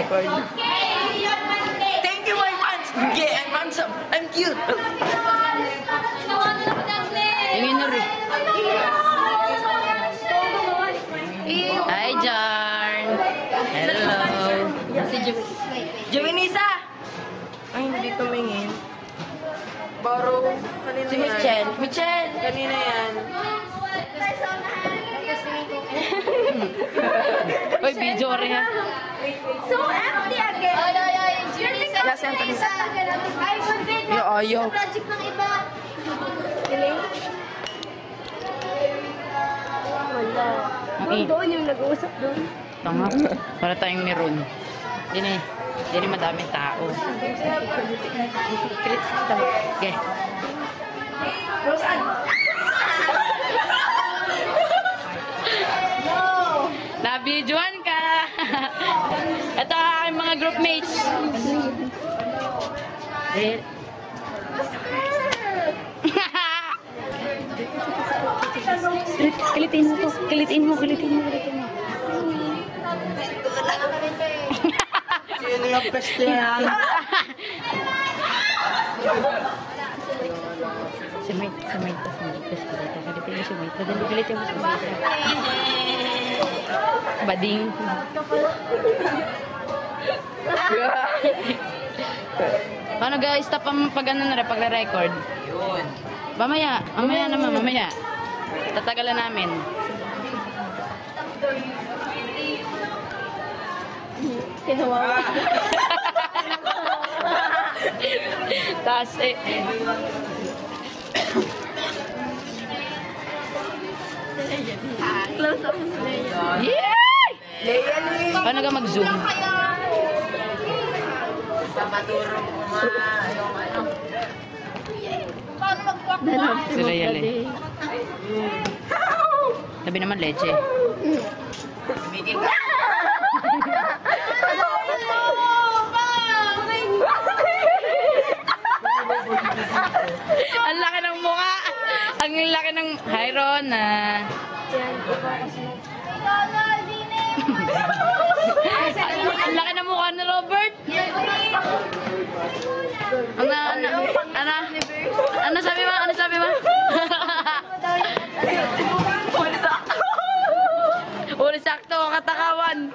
record. Thank you, my fans! Yeah, I'm handsome. I'm cute. Tingin na rin. Hi, Jarn. Hello. Si Jovinisa! Ay, hindi tumingin. Baro. Kanina Si yan. Michelle. Michelle! Kanina yan. Uy, video rin yan. So empty again. Yes, Anthony. Ay, good day. Ayaw. Project ng iba. Wala. Doon yung nag-uusap doon. Tanga. Para tayong meron. Hindi madaming tao. Okay. Na-videoan ka. Ito ang aking mga groupmates. Kilitin mo. Sino yung peste yan? Si Mike. Kilitin mo si Mike. Bading. Paano guys? Stop ang pag-record. Mamaya naman. Tatagalan namin. Kinawawa. Taas eh. Close up mo sila yan. Yay! Paano ka mag-zoom? Papaturo ko nga yung ano. Paano mag-walk? Sila yan eh. Sabi naman leche. Tumigil ka. Ang laki ng mukha. Ang laki ng hi Rona. Ang laki ng mukha ni Robert. Ano sabi mo? Uli sakto, katakawan.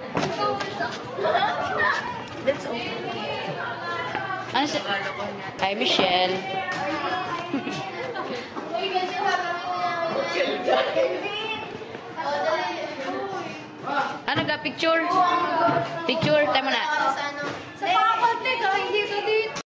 Ano si... Hi, Michelle. Ano ka? Picture? Picture? Tayo mo na.